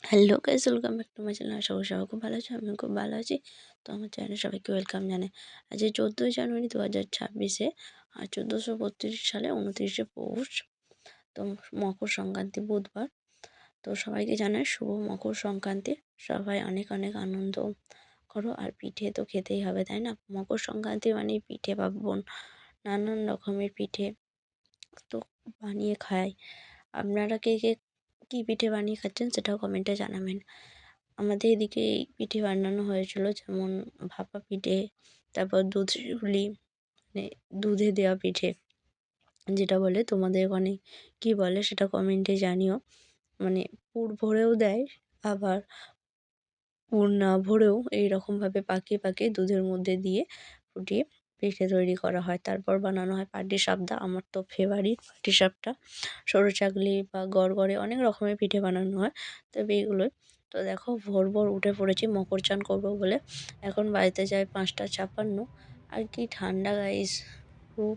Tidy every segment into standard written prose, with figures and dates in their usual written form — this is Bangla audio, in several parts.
Hello guys, welcome back to my channel. আশা করি সবাই খুব ভালো আছে, আমিও খুব ভালো আছি। তো আমার চ্যানেলে সবাইকে ওয়েলকাম জানাই। আজ 14ই জানুয়ারি 2026 আর 1432 সালে 29শে পৌষ। তো মকর সংক্রান্তি বুধবার। তো সবাইকে জানাই শুভ মকর সংক্রান্তি। সবাই অনেক অনেক আনন্দ করো। আর পিঠে তো খেতেই হবে, তাই না? মকর সংক্রান্তি মানে পিঠে পার্বণ, নানান রকমের পিঠে তো বানিয়ে খাই। আপনারা কে কে কী পিঠে বানিয়ে খাচ্ছেন সেটাও কমেন্টে জানাবেন। আমাদের এদিকে এই পিঠে বানানো হয়েছিল, যেমন ভাপা পিঠে, তারপর দুধ শিউলি, মানে দুধে দেওয়া পিঠে যেটা বলে, তোমাদের ওখানে কী বলে সেটা কমেন্টে জানিও। মানে পুর ভরেও দেয়, আবার পুর না ভরেও এইরকমভাবে পাকিয়ে পাকিয়ে দুধের মধ্যে দিয়ে ফুটিয়ে পিঠে তৈরি করা হয়। তারপর বানানো হয় পাটিসাপটা। আমার তো ফেভারিট পাটিসাপটা। সরু চাকলি বা গড়গড়ে অনেক রকমের পিঠে বানানো হয়, তবে এগুলোই। তো দেখো, ভোর ভোর উঠে পড়েছি মকর চান করবো বলে। এখন বাড়িতে যায় 5টা 56। আর কি ঠান্ডা গাইস, পুরো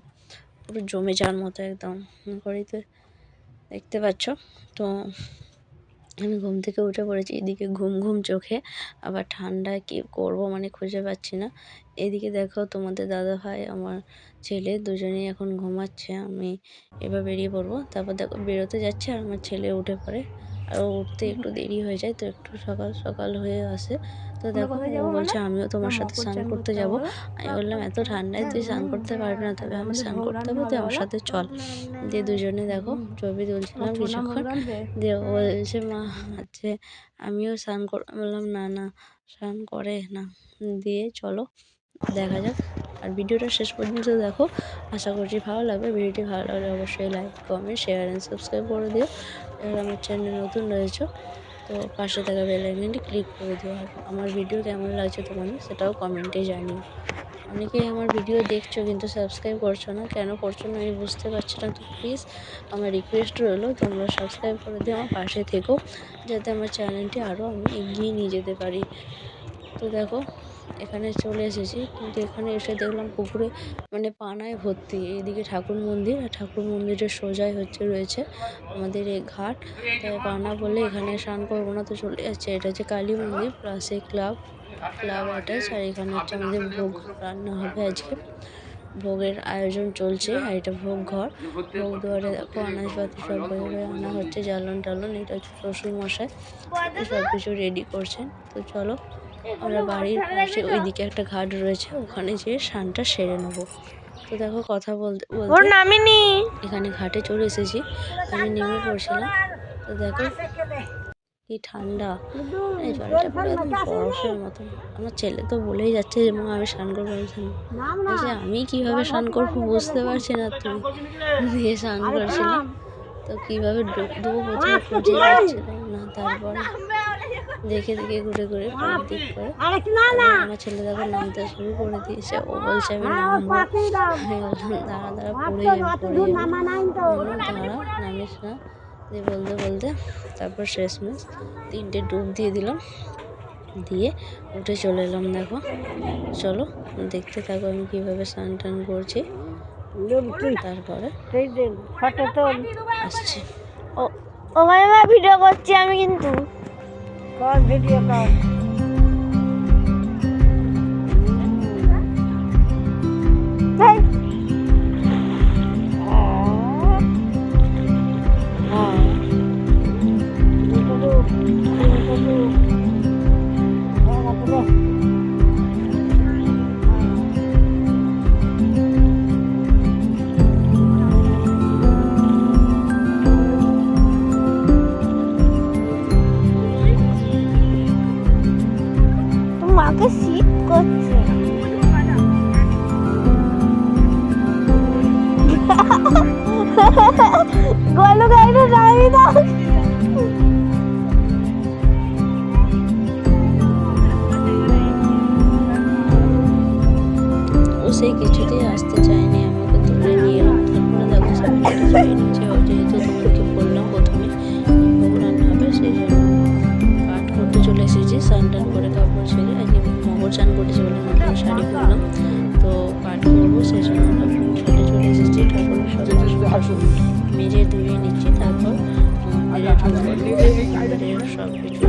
পুরো জমে যাওয়ার মতো একদম ঘড়িতে দেখতে পাচ্ছ। তো আমি ঘুম থেকে উঠে পড়েছি, এদিকে ঘুম ঘুম চোখে, আবার ঠান্ডায় কী করবো মানে খুঁজে পাচ্ছি না। এদিকে দেখো, তোমাদের দাদাভাই আমার ছেলে দুজনেই এখন ঘুমাচ্ছে। আমি এবার বেরিয়ে পড়বো। তারপর দেখো বেরোতে যাচ্ছে আর আমার ছেলে উঠে পড়ে, আর উঠতে একটু দেরি হয়ে যায়, তো একটু সকাল সকাল হয়ে আসে। তো দেখো ও বলছে আমিও তোমার সাথে স্নান করতে যাব। আমি বললাম এত ঠান্ডায় তুই স্নান করতে পারবি না, তবে আমি স্নান করতে হবে, তুই আমার সাথে চল। দিয়ে দুজনে দেখো ছবি তুলছিলাম কিছুক্ষণ। দিয়ে ও বলছে মা হচ্ছে আমিও স্নান বললাম না না, স্নান করে না। দিয়ে চলো দেখা যাক। আর ভিডিওটা শেষ পর্যন্ত দেখো, আশা করছি ভালো লাগবে। ভিডিওটি ভালো লাগলে অবশ্যই like, comment, share and subscribe করে দিও। এবার আমার চ্যানেল নতুন রয়েছে, তো পাশে থাকা বেল আইকনটি ক্লিক করে দিও। আর আমার ভিডিও কেমন লাগছে তোমাদের সেটাও কমেন্টে জানিও। অনেকেই আমার ভিডিও দেখছো কিন্তু সাবস্ক্রাইব করছো না, কেন করছো না আমি বুঝতে পারছি না। তো প্লিজ আমার রিকোয়েস্ট রইলো, তোমরা সাবস্ক্রাইব করে দিও, আমার পাশে থেকো, যাতে আমার চ্যানেলটি আরও আমি এগিয়ে নিয়ে যেতে পারি। তো দেখো এখানে চলে এসেছি, কিন্তু এখানে এসে দেখলাম পুকুরে মানে পানায় ভর্তি। এদিকে ঠাকুর মন্দির, আর ঠাকুর মন্দিরের সোজাই রয়েছে আমাদের এই ঘাট। তাই পানা বলে এখানে স্নান করবো না, তো চলে যাচ্ছে। এটা হচ্ছে কালী মন্দির প্লাস এই ক্লাব অ্যাটাচ। আর এখানে হচ্ছে আমাদের ভোগ রান্না হবে আজকে, ভোগের আয়োজন চলছে। আর এটা ভোগ ঘর, ভোগ দুয়ারে দেখো আনাজপাতি সব বয়ে বয়ে আনা হচ্ছে, জ্বালন টালন। এটা হচ্ছে শ্বশুর মশাই সব কিছু রেডি করছেন। তো চলো আমরা বাড়ির পাশে ওইদিকে একটা ঘাট রয়েছে, ওখানে যেয়ে স্নানটা সেরে নেবো। তো দেখো কথা বলতে বলতে নামিনি এখানে ঘাটে চলে এসেছি, আমি নেমে পড়ছিলাম। তো দেখো কি ঠান্ডা, এই জলটা পুরো একদম বরফের মতন। আমার ছেলে তো বলেই যাচ্ছে যে মা আমি স্নান করবো, আমি কীভাবে স্নান করবো বুঝতে পারছি না, তুই দিয়ে স্নান করছিলাম। তো কীভাবে ডুববো প্রথমে খুঁজে পাচ্ছিলাম না, তারপরে দেখে দেখে ঘুরে ঘুরে দিক করে আমার ছেলে দেখো নামতে শুরু করে দিয়েছে। ও বলছে আমি নামবো, আমি বললাম দাঁড়া দাঁড়া পড়ে যাবি দাঁড়া নামিস না। দিয়ে বলতে বলতে তারপর শেষমেশ 3টে ডুব দিয়ে দিলাম, দিয়ে উঠে চলে এলাম। দেখো চলো দেখতে থাকো আমি কীভাবে স্নান টান করছি, তারপরে আসছি। ও মামা ভিডিও করছি আমি, কিন্তু ভিডিও কর। মাকে শীত করছে। গলু গাইতে যাবি না। ও সেই কিছুতেই আসতে চায়নি, আমাকে তুলে নিয়ে এলাম। তারপরে দেখো সামনেটা চলে নিচ্ছে, যেহেতু তোমাদেরকে বললাম প্রথমে ভোগ রান্না হবে, সেই জন্য পাঠ করতে চলে এসেছি। স্নান টান করে কাপড় ছেড়ে, আজকে মকর চান করেছি বলে নতুন শাড়ি পরলাম, তো পাঠ করবো সেই জন্য ঘাটে চলে এসেছি। ঠাকুরের সব মেজে ধুয়ে নিচ্ছি, তারপর মন্দিরে ঢুকবো। মন্দিরের সব কিছু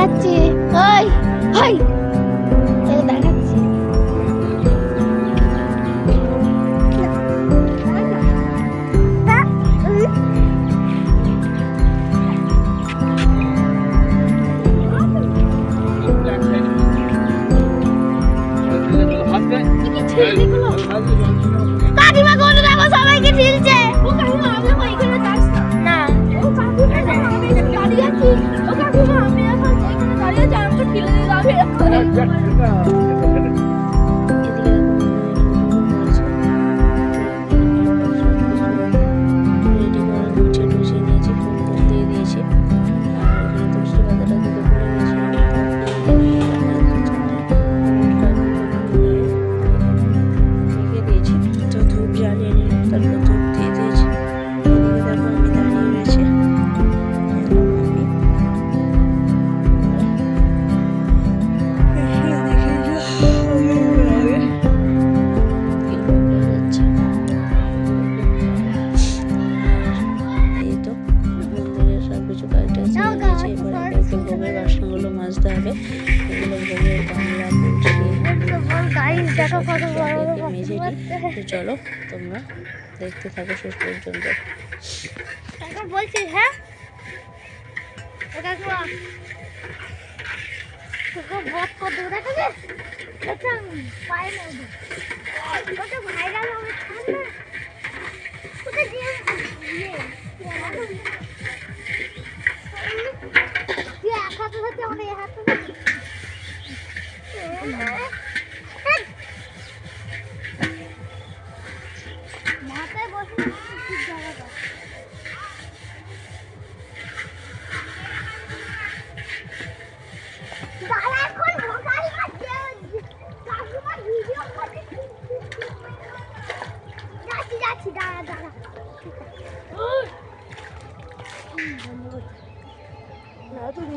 দেখাচ্ছি। ওই ওই এই দেখাচ্ছি। কাকিমা কোন দেখো সবাইকে ঠেলছে। ও কাকিমা আমি ওইখানে যাচ্ছি না। ও কাকিমা আমি এখানে দাঁড়িয়ে আছি। ও কাকিমা আমি এখন ওইখানে দাঁড়িয়ে আছি, আমাকে ঠেলে দিয়ে যাবে। রেডি করে গুছিয়ে টুছিয়ে নিয়েছি, ফোন টোন দিয়ে দিয়েছি। আর এখানে তুলসী পাতাটা দিতে ভুলে গেছিলাম, রেখে দিয়েছি। তো ধূপ জ্বালিয়ে নিলাম, তারপর ধূপ দিয়ে দিয়েছি। এদিকে দেখো আমি দাঁড়িয়ে রয়েছি। এই তো মন্দিরের সব কিছু কাজটা সেরে নিয়েছি। এবার একে ভোগের বাসনগুলো মাজতে হবে। এগুলো ভোগের গামলা, গাইস দেখো কত বড় বড় মেজে নিই। তো চলো তোমরা দেখতে থাকো শেষ পর্যন্ত। কাকা বলছি হ্যাঁ ও কাকিমা তোকে ভোট কত দেখাবে এটা পাই না ওটা ভাইরাল হবে সামনে ওটা দিয়ে তুই এক হাতে ধরতে আমরা এক হাতে মাথায় বসে ঠিক জায়গাটা দাঁড়া এখন ভোকাল করছে কাকিমা ভিডিও করছে যাচ্ছি দাঁড়া না তুমি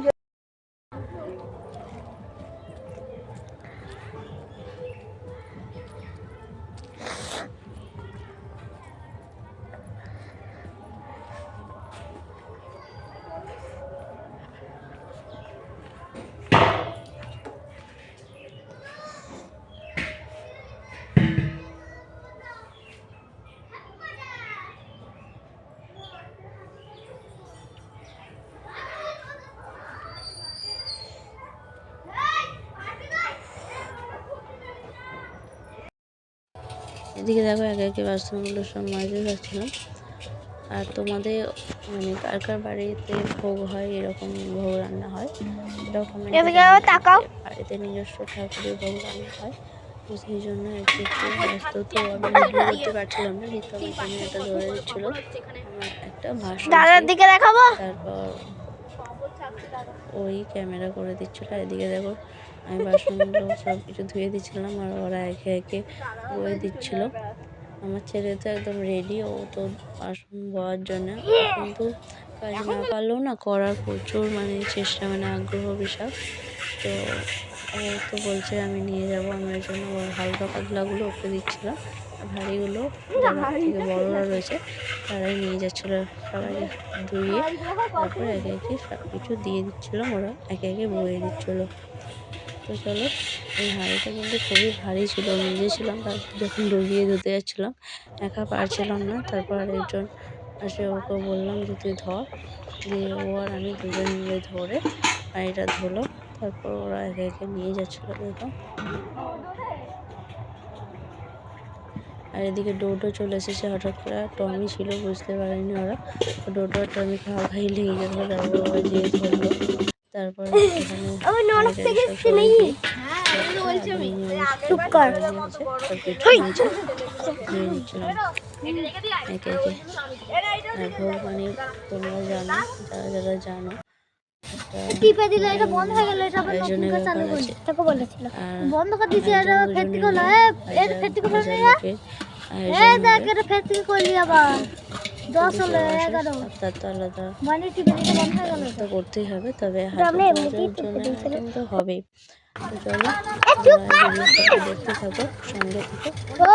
এদিকে দেখো একে একে বাসনগুলো সব মাজতে যাচ্ছিলাম। আর তোমাদের মানে কার কার বাড়িতে ভোগ হয়, এরকম ভোগ রান্না হয় এটাও বাড়িতে নিজস্ব ঠাকুরের ভোগ রান্না হয়। তো সেই জন্য একটু ব্যস্ত, তো আমি ভিডিও করতে পারছিলাম না, কিন্তু আমার ক্যামেরাটা ধরে দিচ্ছিল আমার একটা ভাষণ। তারপর ওই ক্যামেরা করে দিচ্ছিলো। এদিকে দেখো আমি বাসনগুলো সব কিছু ধুয়ে দিচ্ছিলাম, আর ওরা একে একে বয়ে দিচ্ছিল। আমার ছেলে তো একদম রেডি, ও তো বাসন বওয়ার জন্য, কিন্তু কাজ না পারলেও না করার প্রচুর মানে চেষ্টা, মানে আগ্রহ বিশাল। তো ও তো বলছে আমি নিয়ে যাব, আমি ওই জন্য হালকা পাতলাগুলো ওকে দিচ্ছিলাম, ভারীগুলো যারা থেকে বড়রা রয়েছে তারাই নিয়ে যাচ্ছিলো। সবাইকে ধুয়ে তারপর একে একে সব কিছু দিয়ে দিচ্ছিলাম, ওরা একে একে বয়ে দিচ্ছিলো। তো চলো, এই হাঁড়িটা কিন্তু খুবই ভারী ছিল, নিজেছিলাম তারপর যখন ডুবিয়ে ধুতে যাচ্ছিলাম একা পারছিলাম না। তারপর আরেকজন আসে, ওকে বললাম যে তুই ধর, দিয়ে ও আর আমি দুজন মিলে ধরে হাঁড়িটা ধুলো। তারপর ওরা একে একে নিয়ে যাচ্ছিলো দেখো। আর এদিকে ডোডো চলে এসেছে হঠাৎ করে, টমি ছিল বুঝতে পারেনি ওরা, ডোডো আর টমি খাওয়া খাই লেগে গেছিলো। তারপর ওরা যেয়ে ধরলো। তারপর ভোগ মানে তোমরা জানো, যারা যারা জানো টিপে দিলে এটা বন্ধ হয়ে গেল, এটা আবার নতুন করে চালু করছি তোকে বলেছিল বন্ধ করে দিছি। আর ফের থেকে হলো এর ফের থেকে ফের না এই দেখ এটা ফের থেকে করলি আবার 10 হলো 11 তো আলাদা মানে টিপে দিলে বন্ধ হয়ে গেল। তো করতেই হবে, তবে হাতের জন্য কিন্তু হবেই। তো চলো দেখতে থাকো, সঙ্গে থেকো,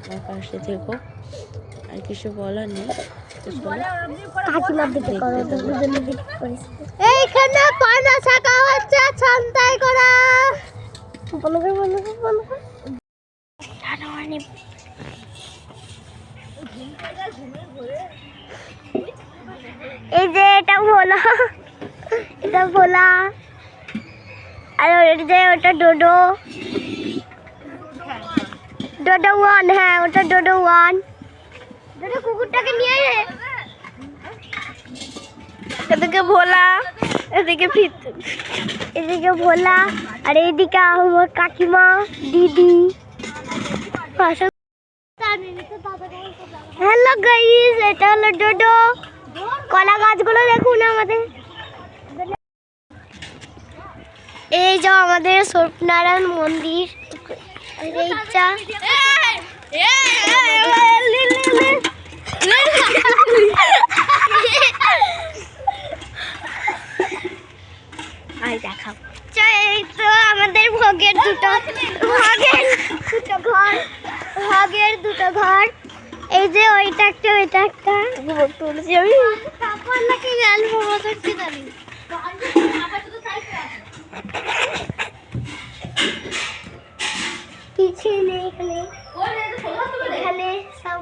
আমার পাশে থেকো। আর কিছু বলার নেই। তো চলো কাকিমার দিকে করো, তো দুজনের দিকে করিস। এইখানে পানা শাখা হচ্ছে ছান্তাই করা। বলো গো, বলো গো, বলো গো। এই যে এটা ভোলা, এটা ভোলা, আর ওই যে ওটা ডোডো, ডোডো ওয়ান। হ্যাঁ ওটা ডোডো ওয়ান। ডোডো কুকুরটাকে নিয়ে আয়। এদিকে ভোলা, এদিকে এদিকে ভোলা, আর এইদিকে আমার কাকিমা, দিদি। হ্যালো গাইস, এটা হলো ডোডো। কলা গাছগুলো দেখুন আমাদের। এই যে আমাদের সত্যনারায়ণ মন্দির। এইটা দেখাও। এই তো আমাদের ভোগের দুটো ঘর। এই যে ওইটা একটা, ওইটা একটা। তুলছি আমি নাকি পিছনে এখানে সব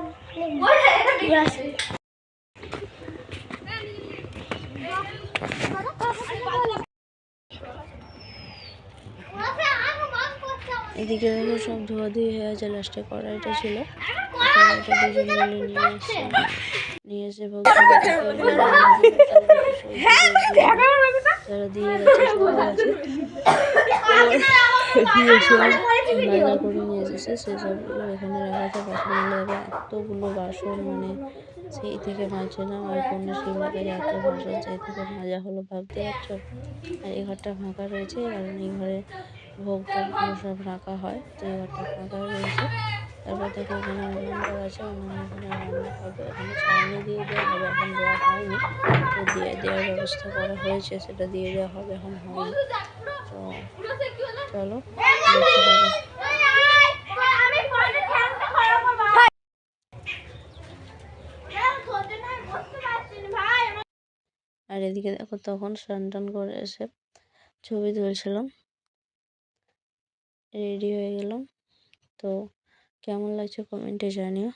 এদিকে দেখো সব ধোয়াধুয়ি হয়ে আছে। লাস্টে কড়াইটা ছিল, কড়াইটা দুজন মিলে নিয়ে এসে ভোগ যারা দিয়ে গেছে সবাই আছে বাজার করে নিয়ে এসেছে সেসবগুলো এখানে রাখা আছে। বাসনগুলো এতগুলো বাসন, মানে সেই থেকে মাজলাম। আর কোনো শিবরাকে এত বাসন সেই থেকে মাজা হলো, ভাবতে পারছো। আর এই ঘরটা ফাঁকা রয়েছে, কারণ এই ঘরে ভোগ সব রাখা হয়, তো এই ঘরটা ফাঁকা রয়েছে। তারপর দেখো এখানে উনুন দেওয়া আছে, উনুন এখানে রান্না হবে, এখানে ছাউনি দিয়ে দেওয়া হবে, এখন দেওয়া হয়নি। তো দিয়ে দেওয়ার ব্যবস্থা করা হয়েছে, সেটা দিয়ে দেওয়া হবে, এখন হয়নি। তো চলো দেখতে হবে। আর এদিকে দেখো তখন স্নান টান করে এসে ছবি তুলছিলাম, রেডি হয়ে গেলাম। তো কেমন লাগছে কমেন্টে জানিও।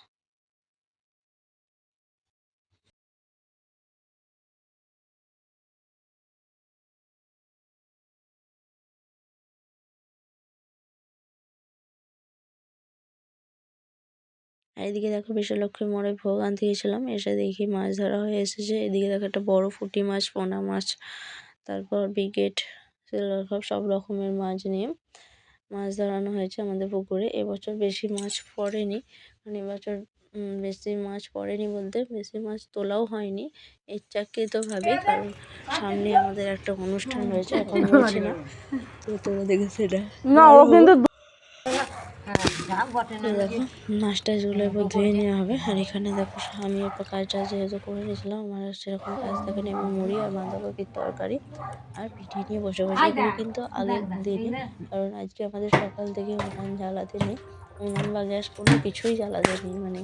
আর এদিকে দেখো বিশ্বলক্ষ্মী মোড়ে ভোগ আনতে গেছিলাম, এসে দেখি মাছ ধরা হয়ে এসেছে। এদিকে দেখো একটা বড় পুঁটি মাছ, পোনা মাছ, তারপর ব্রিগেড, সিলভার কাপ, সব রকমের মাছ নিয়ে মাছ ধরানো হয়েছে আমাদের পুকুরে। এবছর বেশি মাছ পড়েনি, মানে এবছর বেশি মাছ পড়েনি বলতে বেশি মাছ তোলাও হয়নি ইচ্ছাকৃতভাবে, কারণ সামনে আমাদের একটা অনুষ্ঠান রয়েছে, এখন বলছি না। তো তোরা দেখে সেটা দেখো মাছটা জলের উপর ধুয়ে নেওয়া হবে। আর এখানে দেখো আমি এরপর কাজটা যেহেতু করে নিয়েছিলাম, আমার সেরকম কাজ থাকে না। আমি মুড়ি আর বাঁধাকপির তরকারি আর পিঠে নিয়ে বসে বসে, এগুলো কিন্তু আগের দিনে, কারণ আজকে আমাদের সকাল থেকে উনান জ্বালাতে নেই, উনান বা গ্যাস কোনো কিছুই জ্বালাতে নেই। মানে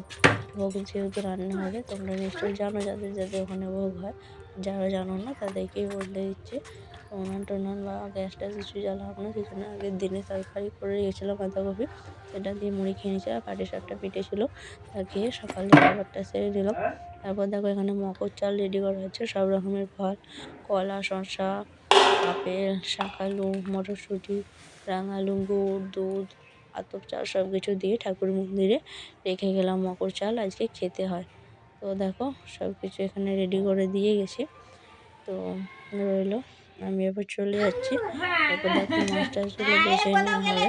ভোগ যেহেতু রান্না হবে, তোমরা নিশ্চয়ই জানো, যাদের যাদের ওখানে ভোগ হয়। যারা জানো না তাদেরকেই বলে দিচ্ছে, উনান টুনান বা গ্যাস ট্যাস কিছু জ্বালাবো না। সেজন্য আগের দিনে তরকারি করে রেখেছিলাম বাঁধাকপি, সেটা দিয়ে মুড়ি খেয়ে নিয়েছি। আর পাটি সাপটা পিঠে ছিল, তা খেয়ে সকালে খাবারটা সেরে নিলাম। তারপর দেখো এখানে মকর চাল রেডি করা হচ্ছে, সব রকমের ফল, কলা, শসা, আপেল, শাকালু, মটরশুঁটি, রাঙালু, গুড়, দুধ, আতপ চাল সব কিছু দিয়ে ঠাকুর মন্দিরে রেখে গেলাম। মকর চাল আজকে খেতে হয়। তো দেখো সব কিছু এখানে রেডি করে দিয়ে গেছি, তো রইলো। আমি এবার চলে যাচ্ছি। এরপর দেখো মাছ টাছগুলো বেছে নেওয়া হবে।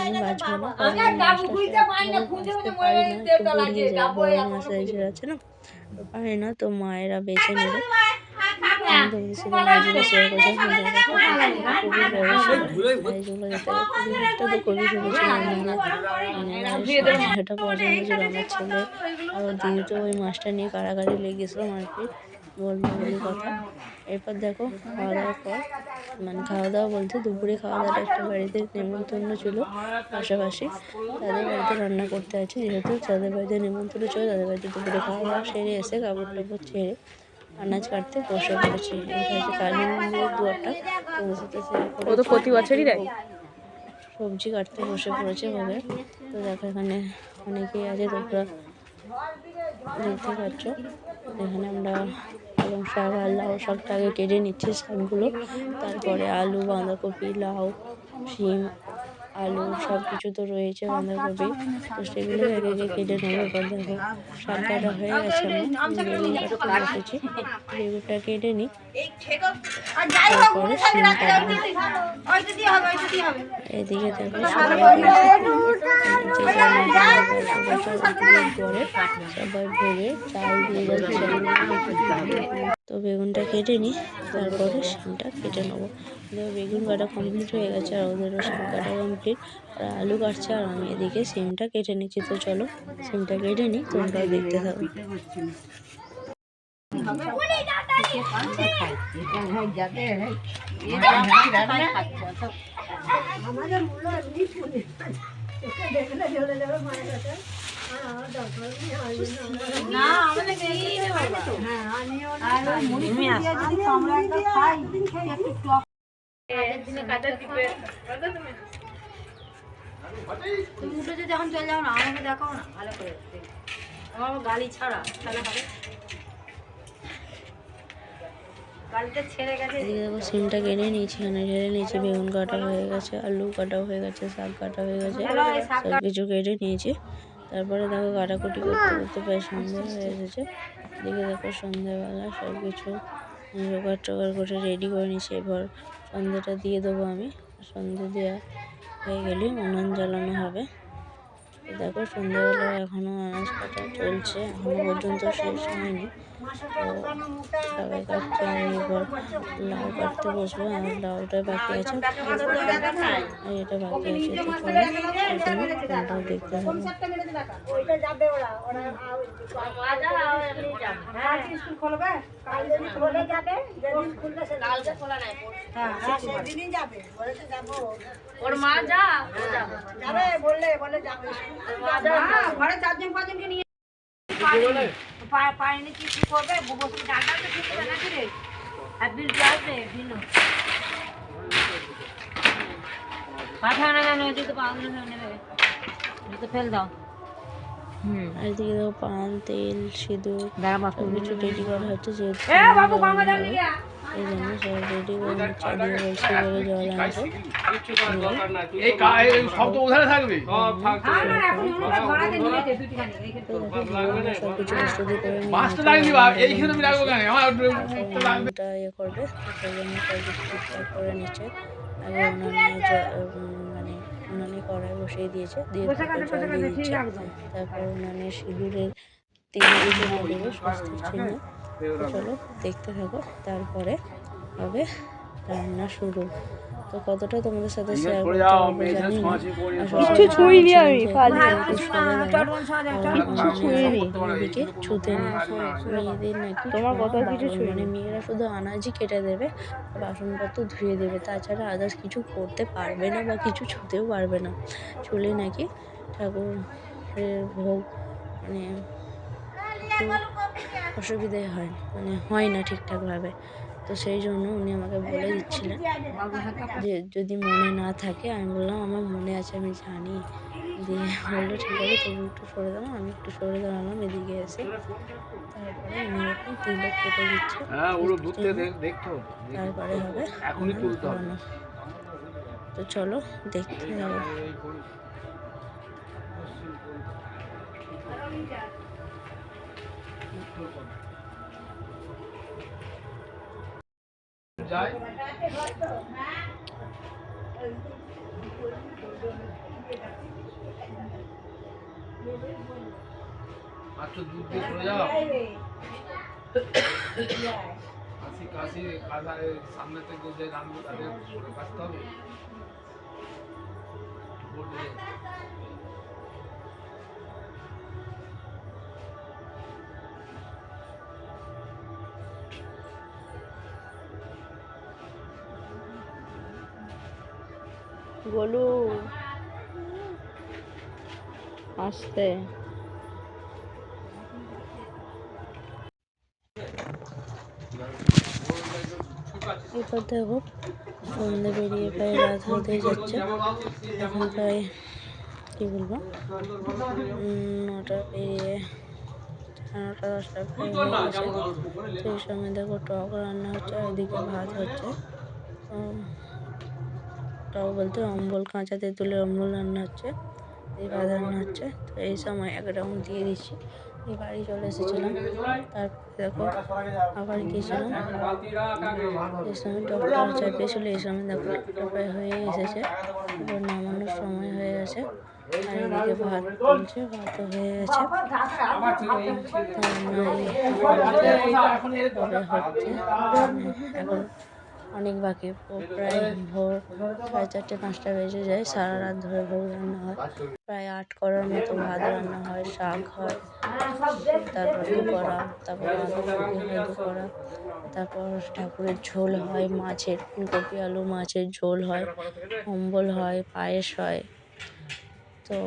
আমি বাছবো না, কারণ আমি মাছটা বাছতে পারি না, একটু গড়িয়ে যায়, বড় মাছ সাইজের আছে না, তো পারি না। তো মায়েরা বেছে নেবে। আমি তো বেশি মাছগুলো শেয়ার করছি, খুবই বড় ছিল, সাইজগুলো যেতে মাছটা তো খুবই ছোটো ছিল। এটা পছন্দ ছিল আমার ছেলে আর দিদি, তো ওই মাছটা নিয়ে কাড়াকাড়ি লেগেছিলো মারপিট। বলবো বলে কথা। এরপর দেখো খাওয়া দাওয়ার পর, মানে খাওয়া দাওয়া বলতে দুপুরে খাওয়া দাওয়াটা একটা বাড়িতে নেমন্তন্ন ছিল পাশাপাশি, তাদের বাড়িতে রান্না করতে আছে, যেহেতু যাদের বাড়িতে নেমন্তন্ন ছিল তাদের বাড়িতে দুপুরে খাওয়া দাওয়া সেরে এসে কাপড় টাপড় ছেড়ে আনাজ কাটতে বসে পড়েছি। এটা হচ্ছে কালী মন্দিরের দুয়ারটা, তোমাদের সাথে শেয়ার করে। ও তো প্রতি বছরই দেয়। সবজি কাটতে বসে পড়েছে ভোগের। তো দেখো এখানে অনেকেই আছে, তোমরা দেখতে পাচ্ছ। এখানে আমরা পালং শাক আর লাউ শাকটা আগে কেটে নিচ্ছি, শাকগুলো, তারপরে আলু, বাঁধাকপি, লাউ, শিম, আলু সব কিছু তো রয়েছে, বাঁধাকপি, তো সেগুলো আগে আগে কেটে নেবো। এবার দেখো শাক কাটা হয়ে গেছে, আমার বেগুন কাটতে বসেছি, বেগুনটা কেটে নিই, তারপরে শিম কাটবো। এদিকে দেখো সবাই সবাই ভেবে চাল দিয়ে যাচ্ছে। তো বেগুনটা কেটে নিই, তারপরে শিমটা কেটে নেবো। বেগুন কাটা কমপ্লিট হয়ে গেছে, আর ওদেরও শিম কাটা কমপ্লিট, আর আলু কাটছে, আর আমি এদিকে শিমটা কেটে নিচ্ছি। তো চলো শিমটা কেটে নিই, তোমরাও দেখতে থাকো। তুমি উঠে যদি এখন চলে যাও না, আমাকে দেখাও না ভালো করে, আমার গালি ছাড়া তাহলে হবে। এদিকে দেখো শিমটা কেটে নিয়েছি, এখানে ঢেলে নিয়েছি, বেগুন কাটা হয়ে গেছে, আলু কাটাও হয়ে গেছে, শাক কাটা হয়ে গেছে, সব কিছু কেটে নিয়েছি। তারপরে দেখো কাটাকুটি করতে করতে প্রায় সন্ধ্যা হয়ে এসেছে। এদিকে দেখো সন্ধ্যাবেলা সব কিছু জোগাড় টোগাড় করে রেডি করে নিয়েছি। এবার সন্ধ্যাটা দিয়ে দেবো আমি, সন্ধ্যে দেওয়া হয়ে গেলে উনুন জ্বালানো হবে। দেখো সন্ধ্যাবেলা এখনও আনাজ কাটা চলছে, এখনো পর্যন্ত শেষ হয়নি। তো সবাই কাটছে, আমি এবার লাউ কাটতে বসবো, আমার লাউটা বাকি আছে আর এটা বাকি আছে। তো চলো তোমরাও দেখতে হবে। ওর মা যা যাবে বললে বলে যাবে ঘরে 4 জন 5 জনকে নিয়ে পায়নি কি করবে বসে ডাটা তো ঠিক হবে নাকি রে আর বিল আসবে বিল পাঠা না জানো যদি পাগল হয়ে নেবে তো ফেল দাও। আর এদিকে দেখো পান, তেল, সিঁদুর সব কিছু রেডি করা হচ্ছে, যেহেতু এই জন্য সব রেডি করে নিচ্ছে। দিয়ে বলছে বলে জল আনছে, সব কিছু প্রস্তুতি করে ইয়ে করবে, সেই জন্য সব কিছু ঠিকঠাক করে নিচ্ছে। আগে মানে উনানে কড়াই বসিয়ে দিয়েছে, দিয়ে জল দিয়ে দিচ্ছে, তারপর উনানে সিঁদুরের তেল দিয়ে দেবে স্বস্তির চিহ্ন। চলো দেখতে থাকো, তারপরে হবে রান্না শুরু। তো কতটা তোমাদের সাথে শেয়ার করতে পারবো জানি না, এদিকে ছুতে নেই মেয়েদের নাকি, মানে মেয়েরা শুধু আনাজই কেটে দেবে, বাসনপত্র ধুয়ে দেবে, তাছাড়া আদার্স কিছু করতে পারবে না বা কিছু ছুতেও পারবে না। চুলে নাকি ঠাকুরের ভোগ মানে অসুবিধে হয়, মানে হয় না ঠিকঠাকভাবে। তো সেই জন্য উনি আমাকে বলে দিচ্ছিলেন যে যদি মনে না থাকে, আমি বললাম আমার মনে আছে, আমি জানি। দিয়ে বললো ঠিক আছে তুমি একটু সরে দাঁড়াও, আমি একটু সরে দাঁড়ালাম এদিকে এসে। তারপরে উনি এখন তিলক কেটে দিচ্ছে, তারপরে হবে খাওয়ানো। তো চলো দেখতে যাবো। আচ্ছা দুধ দিয়ে চলে যাও কাশি কাশি সামনে থেকে যে রান্না তাদের কাটতে হবে। গোলু আসতে এরপর দেখো সন্ধ্যে বেরিয়ে প্রায় রাত হতেই যাচ্ছে। এখন প্রায় কী বলবো 9টা পেরিয়ে 9:30 10টা প্রায় হয়ে গেছে। তো এই সময় দেখো টক রান্না হচ্ছে আর এদিকে ভাত হচ্ছে। টক বলতে অম্বল, কাঁচা তেঁতুলের অম্বল রান্না হচ্ছে, এই ভাত রান্না হচ্ছে। তো এই সময় 1 রাউন্ড দিয়ে দিচ্ছি, এই বাড়ি চলে এসেছিলাম। তারপরে দেখো আবার গিয়েছিলাম, এই সময় টকটা চাপিয়েছিল। এই সময় দেখো টকটা প্রায় হয়ে এসেছে, এবার নামানোর সময় হয়ে গেছে। আর এদিকে ভাত বলছে, ভাতও হয়ে গেছে। তবে হচ্ছে এখন অনেক বাকি, প্রায় ভোর 4:30-5টা বেজে যায়। সারা রাত ধরে ভোগ রান্না হয়, প্রায় 8 করার মতো ভাত রান্না হয়, শাক হয়, তারপর 2 করা, তারপর বাঁধাকপি হয় 2 করা, তারপর ঠাকুরের ঝোল হয়, মাছের ফুলকপি আলু মাছের ঝোল হয়, অম্বল হয়, পায়েস হয়। তো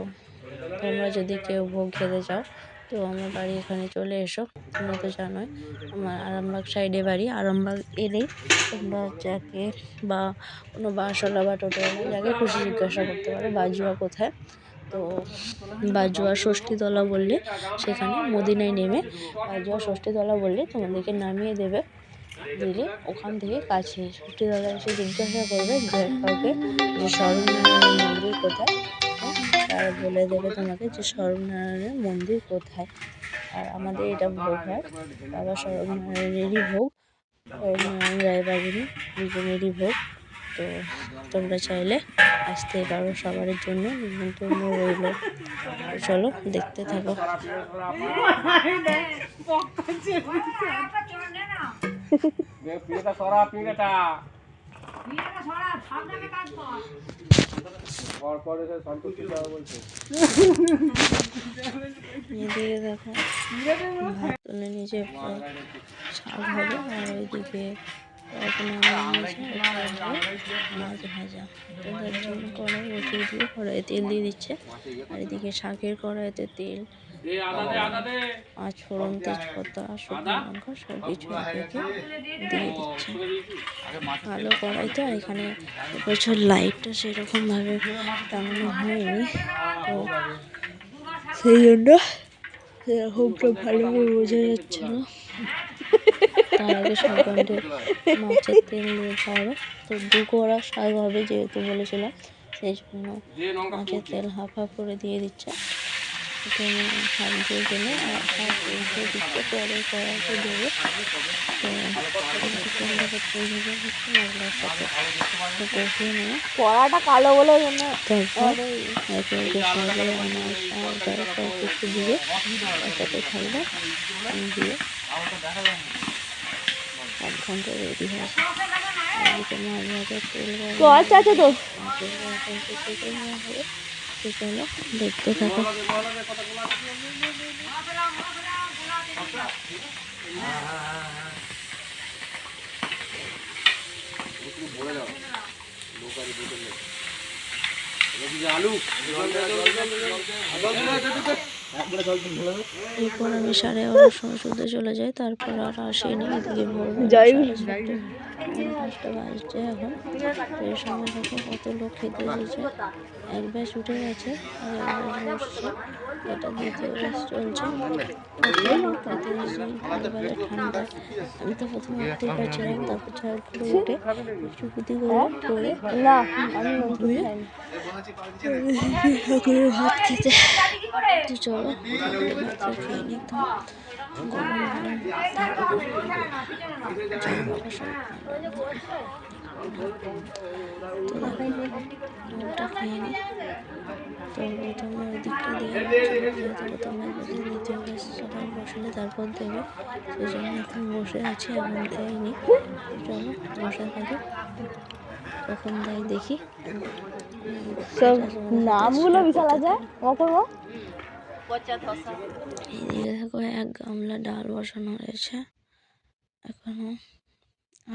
তোমরা যদি কেউ ভোগ খেতে চাও তো আমার বাড়ি এখানে চলে এসো। তোমরা তো জানোই আমার আরামবাগ সাইডে বাড়ি। আরামবাগ এলেই তোমরা যাকে বা কোনো বাসওয়ালা বা টোটোওয়ালা যাকে খুশি জিজ্ঞাসা করতে পারো বাজুয়া কোথায়। তো বাজুয়া ষষ্ঠীতলা বললে, সেখানে মদিনায় নেমে বাজুয়া ষষ্ঠীতলা বললে তোমাদেরকে নামিয়ে দেবে। দিলে ওখান থেকে কাছে ষষ্ঠীতলা এসে জিজ্ঞাসা করবে যে কাউকে যে স্বরূপনারায়ণ মন্দির কোথায়, তারা বলে দেবে তোমাকে যে স্বরূপনারায়ণের মন্দির কোথায়। আর আমাদের এটা ভোগ হয়, বাবা স্বরূপনারায়ণেরই ভোগ, স্বরূপনারায়ণ রায়বাগিনী দুজনেরই ভোগ। তো তোমরা চাইলে আসতে পারো, সবার জন্য নিমন্ত্রণ রইল। চলো দেখতে থাকো। এদিকে দেখো ভাত তুলে নিচে শাক হবে, আর ওইদিকে মাছ ভাজা। তো তার জন্য কড়াই বসিয়ে দিয়ে কড়াইয়ে তেল দিয়ে দিচ্ছে, আর এদিকে শাকের কড়াইতে তেল, পাঁচ ফোড়ন, তেজপাতা, শুকনো লঙ্কা সব কিছু একে দিয়ে দিচ্ছে। ভালো কড়াই তো, আর এখানে এবছর লাইটটা সেরকমভাবে টাঙানো হয়নি, তো সেই জন্য সেরকমটা ভালোভাবে বোঝা যাচ্ছে না। তার আগে শাকগন্ধে মাছের তেল দিয়ে খাওয়াবে। তো 2 কড়া শাক হবে যেহেতু বলেছিলাম, সেই জন্য মাছের তেল হাফ করে দিয়ে দিচ্ছে। প্রথমে শাক দিয়ে গেলে আর শাক উল্টে দিচ্ছে, পরে কড়াইতে দেবে। তো তেলটা ভেজে হচ্ছে মশলার সাথে কষিয়ে নিয়ে কড়াটা কালো বলে তারপর একে একে শাকে আমার শাক সব কিছু দিয়ে একসাথে থাকবে দিয়ে 1 ঘন্টা রেডি হয়। এদিকে মাছ ভাজার তেল আছে তো হবে। তো চলো দেখতে থাকো। এরপর আমি 11:30 সময় শুতে চলে যাই, তারপর আর আসিনি। এদিকে ভোর 5টা বাজছে এখন। তো এই সময় দেখো কত লোক খেতে এসেছে, 1 ব্যাচ উঠে গেছে আর 1 ব্যাচ বসছে, এটা 2য় ব্যাচ চলছে। কত লোক খেতে এসেছে, এবারে ঠান্ডা। আমি তো প্রথমে উঠতেই পারছিলাম, তারপর ঝাড় করে উঠে চুকুতি করে না আমি ধুয়ে ঠাকুরের ভাত খেতে। তো চলো ভাতটা খেয়ে নিতাম, গরম গরম ভাতটা খেয়ে নিই। তো প্রথমে ওই দিকটা দিয়ে প্রথমে দ্বিতীয় গ্যাস সবাই বসলে তারপর দেবে, সেই জন্য এখন বসে আছি, এখন দেয়নি। চলো বসে থাকি, কখন দেয় দেখি। সব নামগুলো বিশাল আছে অপূর্ব। এদিকে দেখো 1 গামলা ডাল বসানো রয়েছে, এখনো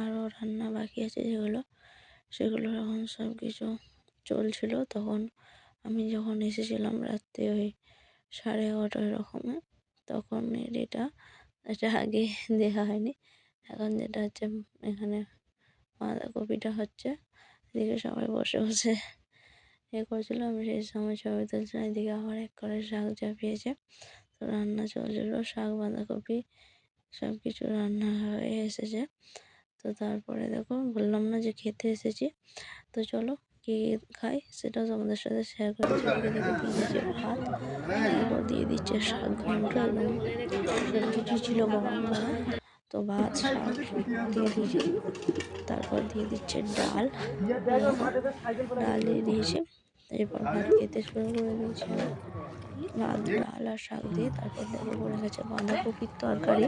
আরও রান্না বাকি আছে যেগুলো, সেগুলো এখন সব কিছু চলছিল। তখন আমি যখন এসেছিলাম রাত্রে ওই 11:30 এরকমে, তখন এটা আগে দেওয়া হয়নি। এখন যেটা হচ্ছে এখানে বাঁধাকপিটা হচ্ছে, এদিকে সবাই বসে বসে করছিল, আমি সেই সময় ছবি তুলছিলাম। এদিকে আবার এক করে শাক চাপিয়েছে, তো রান্না চলছিল, শাক বাঁধাকপি সব কিছু রান্না হয়ে এসেছে। তো তারপরে দেখো, বললাম না যে খেতে এসেছি, তো চলো কি খাই সেটাও তোমাদের সাথে শেয়ার করেছি। এদিকে দেখো দিয়ে দিচ্ছে ভাত, তারপর দিয়ে দিচ্ছে শাক ঘন্ট, একদম সব কিছু ছিল গরম গরম। তো ভাত শাক দিয়ে দিয়েছে, তারপর দিয়ে দিচ্ছে ডাল, ডাল দিয়ে দিয়েছে। এরপর ভাত খেতে শুরু করে দিয়েছে ভাত ডাল আর শাক দিয়ে। তারপর দেখো পড়ে গেছে বাঁধাকপির তরকারি,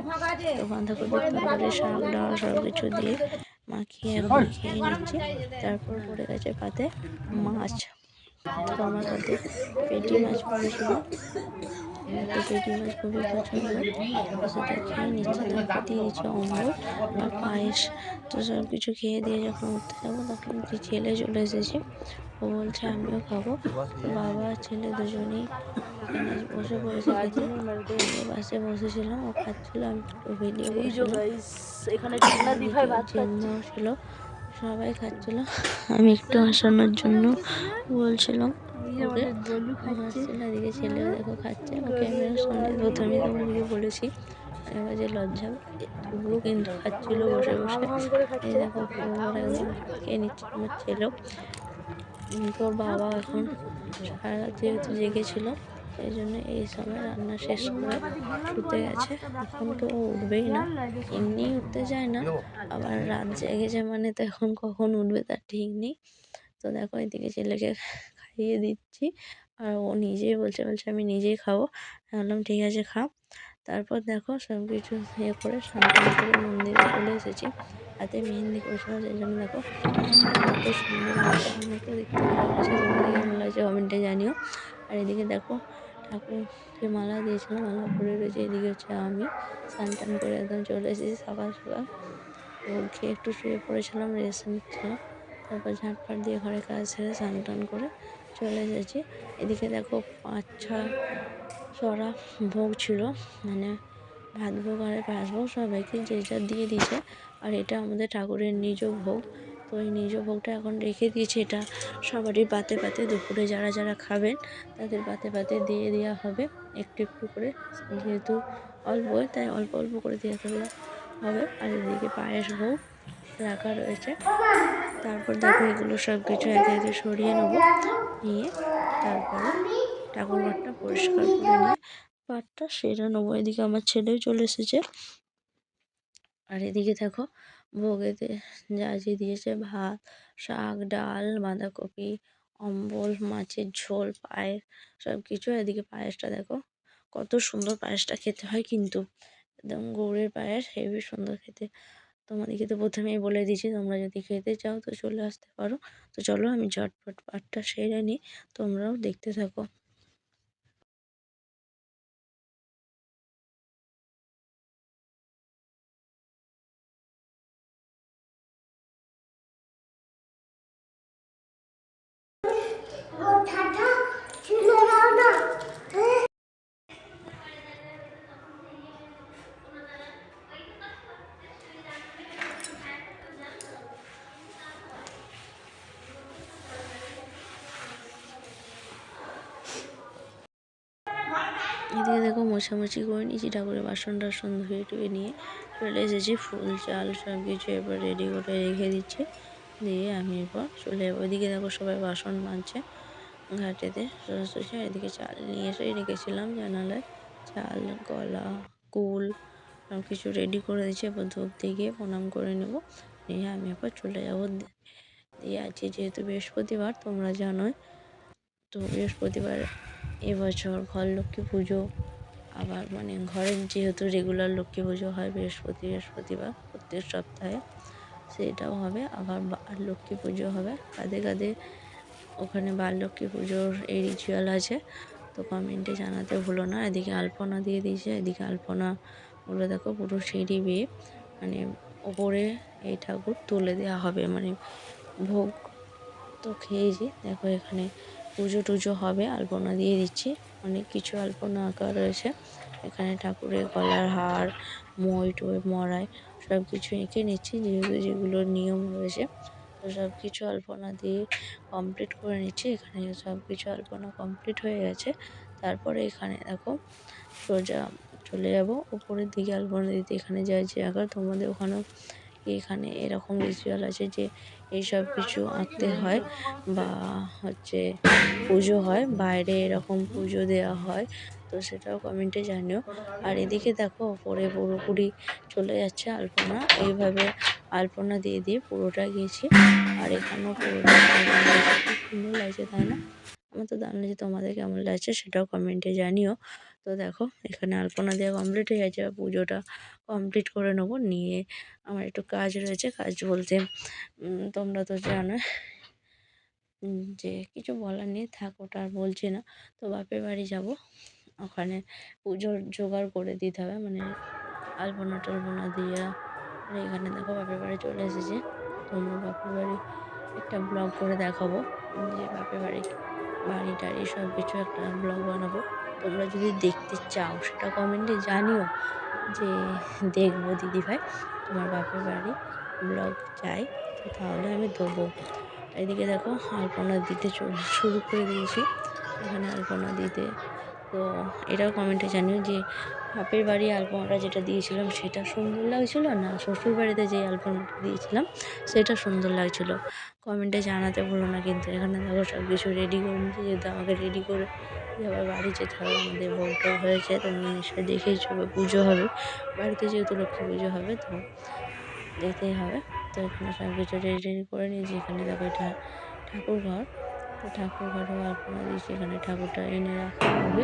তো বাঁধাকপির তরকারি শাক ডাল সব কিছু দিয়ে মাখিয়ে এখন খেয়ে নিচ্ছি। তারপর পড়ে গেছে পাতে মাছ, তো আমার পাতে পেটি মাছ পড়েছিল, আমার তো পেটি মাছ খুবই পছন্দ, তো সেটা খেয়ে নিচ্ছি। তারপর দিয়ে দিচ্ছে অম্বল আর পায়েস। তো সব কিছু খেয়ে দিয়ে যখন উঠতে যাবো, তখন যে ছেলে চলে এসেছে, ও বলছে আমিও খাবো। তো বাবা আর ছেলে দুজনেই এখানে বসে পড়েছে খেতে। বাসে বসেছিলাম, ও খাচ্ছিল, আমি একটু ভিডিও করছিলাম। এখানে চিন্নাও ছিল, সবাই খাচ্ছিল, আমি একটু হাসানোর জন্য বলছিলাম ওকে হাসছিল। এদিকে ছেলেও দেখো খাচ্ছে, ও ক্যামেরার সামনে প্রথমেই তোমাদেরকে বলেছি এবার যে লজ্জা, তবুও কিন্তু খাচ্ছিল বসে বসে। এই দেখো পুরো একদম ভাত খেয়ে নিচ্ছে আমার ছেলেও। তোর বাবা এখন সারা রাত যেহেতু জেগেছিল, সেই জন্য এই সময় রান্না শেষ করে শুতে গেছে। এখন তো ও উঠবেই না, এমনিই উঠতে চায় না, আবার রাত জেগেছে মানে তো এখন কখন উঠবে তার ঠিক নেই। তো দেখো এদিকে ছেলেকে খাইয়ে দিচ্ছি, আর ও নিজেই বলছে আমি নিজেই খাবো। বললাম ঠিক আছে খা। তারপর দেখো সব কিছু করে স্নান টান করে মন্দিরে চলে এসেছি। হাতে মেহেন্দি করেছিলাম, সেই জন্য দেখো কত সুন্দর লাগছে। আমার তো দেখতে ভালো লাগছে, তোমাদের কেমন লাগছে কমেন্টে জানিও। আর এদিকে দেখো ঠাকুরকে মালা দিয়েছিলাম, মালা পরে রয়েছে। এদিকে হচ্ছে আমি স্নান টান করে একদম চলে এসেছি সকাল সকাল। খেয়ে একটু শুয়ে পড়েছিলাম, রেস্ট নিচ্ছিলাম। তারপর ঝাঁটফাট দিয়ে ঘরে কাজ সেরে স্নান টান করে চলে এসেছি। এদিকে দেখো 5-6 ভোগ ছিল, মানে ভাত ভোগ আর পায়েস ভোগ সবাইকে যে যা দিয়ে দিয়েছে। আর এটা আমাদের ঠাকুরের নিজ ভোগ, তো এই নিজ ভোগটা এখন রেখে দিয়েছে। এটা সবারই পাতে পাতে দুপুরে যারা যারা খাবেন তাদের পাতে পাতে দিয়ে দেওয়া হবে একটু একটু করে, যেহেতু অল্প তাই অল্প অল্প করে দিয়ে দেওয়া হবে। আর এদিকে পায়েস ভোগ রাখা রয়েছে। তারপর দেখো এগুলো সব কিছু একে একে সরিয়ে নেবো, নিয়ে তারপরে ঠাকুর ঘরটা পরিষ্কার করে নিয়ে পাটটা সেরে নেবো। এদিকে আমার ছেলেও চলে এসেছে। আর এদিকে দেখো ভোগেতে যা যে দিয়েছে ভাত শাক ডাল বাঁধাকপি অম্বল মাছের ঝোল পায়েস সব কিছু। এদিকে পায়েসটা দেখো কত সুন্দর, পায়েসটা খেতে হয় কিন্তু একদম গুড়ের পায়েস, হেবি সুন্দর খেতে। তোমাদেরকে তো প্রথমেই বলে দিয়েছি, তোমরা যদি খেতে চাও তো চলে আসতে পারো। তো চলো আমি ঝটপট পাটটা সেরে নিই, তোমরাও দেখতে থাকো। এদিকে দেখো মোছামুছি করে নিয়েছি, ঠাকুরের বাসন টাসন ধুয়ে টুয়ে নিয়ে চলে এসেছি। ফুল চাল সব কিছু এবার রেডি করে রেখে দিচ্ছি, দিয়ে আমি এরপর চলে যাবো। ওইদিকে দেখো সবাই বাসন মাজছে ঘাটেতে সোজাসুজি। এদিকে চাল নিয়ে এসেই রেখেছিলাম জানালায়, চাল কলা কুল সব কিছু রেডি করে দিচ্ছি। এবার ধূপ দিয়ে গিয়ে প্রণাম করে নেব, নিয়ে আমি এরপর চলে যাবো। দিয়ে আজকে যেহেতু বৃহস্পতিবার তোমরা জানোই, তো বৃহস্পতিবার এবছর ঘর লক্ষ্মী পুজো, আবার মানে ঘরের যেহেতু রেগুলার লক্ষ্মী পুজো হয় বৃহস্পতিবার প্রত্যেক সপ্তাহে, সেটাও হবে। আবার লক্ষ্মী পুজো হবে। কাঁধে কাঁধে ওখানে লক্ষ্মী পুজোর এই রিচুয়াল আছে, তো কমেন্টে জানাতে ভুলো না। এদিকে আলপনা দিয়ে দিয়েছে, এদিকে আলপনাগুলো দেখো পুরো সিঁড়ি বেয়ে মানে ওপরে এই ঠাকুর তুলে দেওয়া হবে, মানে ভোগ তো খেয়েছি। দেখো এখানে পুজো টুজো হবে, আলপনা দিয়ে দিচ্ছি। অনেক কিছু আলপনা আঁকা রয়েছে এখানে, ঠাকুরের গলার হার, মই টই মরায় সব কিছু এঁকে নিচ্ছি, যেহেতু যেগুলো নিয়ম রয়েছে। তো সব কিছু আলপনা দিয়ে কমপ্লিট করে নিচ্ছি। এখানে সব কিছু আলপনা কমপ্লিট হয়ে গেছে। তারপরে এখানে দেখো সোজা চলে যাব উপরের দিকে আলপনা দিতে। এখানে যা যে আঁকার তোমাদের ওখানেও এখানে এরকম রিচুয়াল আছে যে এইসব কিছু আঁকতে হয় বা হচ্ছে পুজো হয়, বাইরে এরকম পুজো দেওয়া হয়। তো সেটাও কমেন্টে জানিও। আর এদিকে দেখো ওপরে পুরোপুরি চলে যাচ্ছে আলপনা, এইভাবে আলপনা দিয়ে দিয়ে পুরোটা গেছি। আর এখানেও পুরোটা খুব সুন্দর লাগছে, তাই না? আমার তো দারুণ লাগছে, তোমাদের কেমন লাগছে সেটাও কমেন্টে জানিও। তো দেখো এখানে আলপনা দেওয়া কমপ্লিট হয়ে গেছে, পুজোটা কমপ্লিট করে নেবো। নিয়ে আমার একটু কাজ রয়েছে, কাজ বলতে তোমরা তো জানো যে কিছু বলার নেই, থাক ওটা আর বলছি না। তো বাপের বাড়ি যাব, ওখানে পুজোর জোগাড় করে দিতে হবে, মানে আলপনা টালপনা দিয়া। আর এখানে দেখো বাপের বাড়ি চলে এসেছে। তোমরা বাপের বাড়ি একটা ব্লগ করে দেখাবো, যে বাপের বাড়ি বাড়ি টাড়ি সব কিছু একটা ব্লগ বানাবো। তোমরা যদি দেখতে চাও সেটা কমেন্টে জানিও যে দেখবো দিদিভাই তোমার বাপের বাড়ি ব্লগ চাই, তো তাহলে আমি দেবো। এদিকে দেখো আলপনা দিতে শুরু করে দিয়েছি, এখানে আলপনা দিতে। তো এটাও কমেন্টে জানিও যে বাপের বাড়ি আলপনাটা যেটা দিয়েছিলাম সেটা সুন্দর লাগছিলো না শ্বশুর বাড়িতে যে আলপনাটা দিয়েছিলাম সেটা সুন্দর লাগছিলো, কমেন্টে জানাতে ভুলো না কিন্তু। এখানে দেখো সব কিছু রেডি করে নিচ্ছি, যেহেতু আমাকে রেডি করে আবার বাড়ি যেতে হবে, আমাদের বউটা হয়েছে তোমরা নিশ্চয়ই দেখেইছো, পুজো হবে বাড়িতে, যেহেতু লক্ষ্মী পুজো হবে তো যেতেই হবে। তো এখানে সব কিছু রেডি করে নিয়েছি। এখানে দেখো এটা ঠাকুর ঘর, তো ঠাকুর ঘরেও আলপনা দিয়েছি। এখানে ঠাকুরটা এনে রাখা হবে,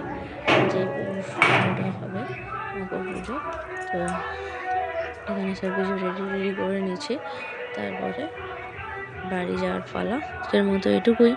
যে পুজোটা হবে মকর পুজো। তো এখানে সব কিছু রেডি করে নিয়েছি, তারপরে বাড়ি যাওয়ার পালা। আজকের মতো এটুকুই।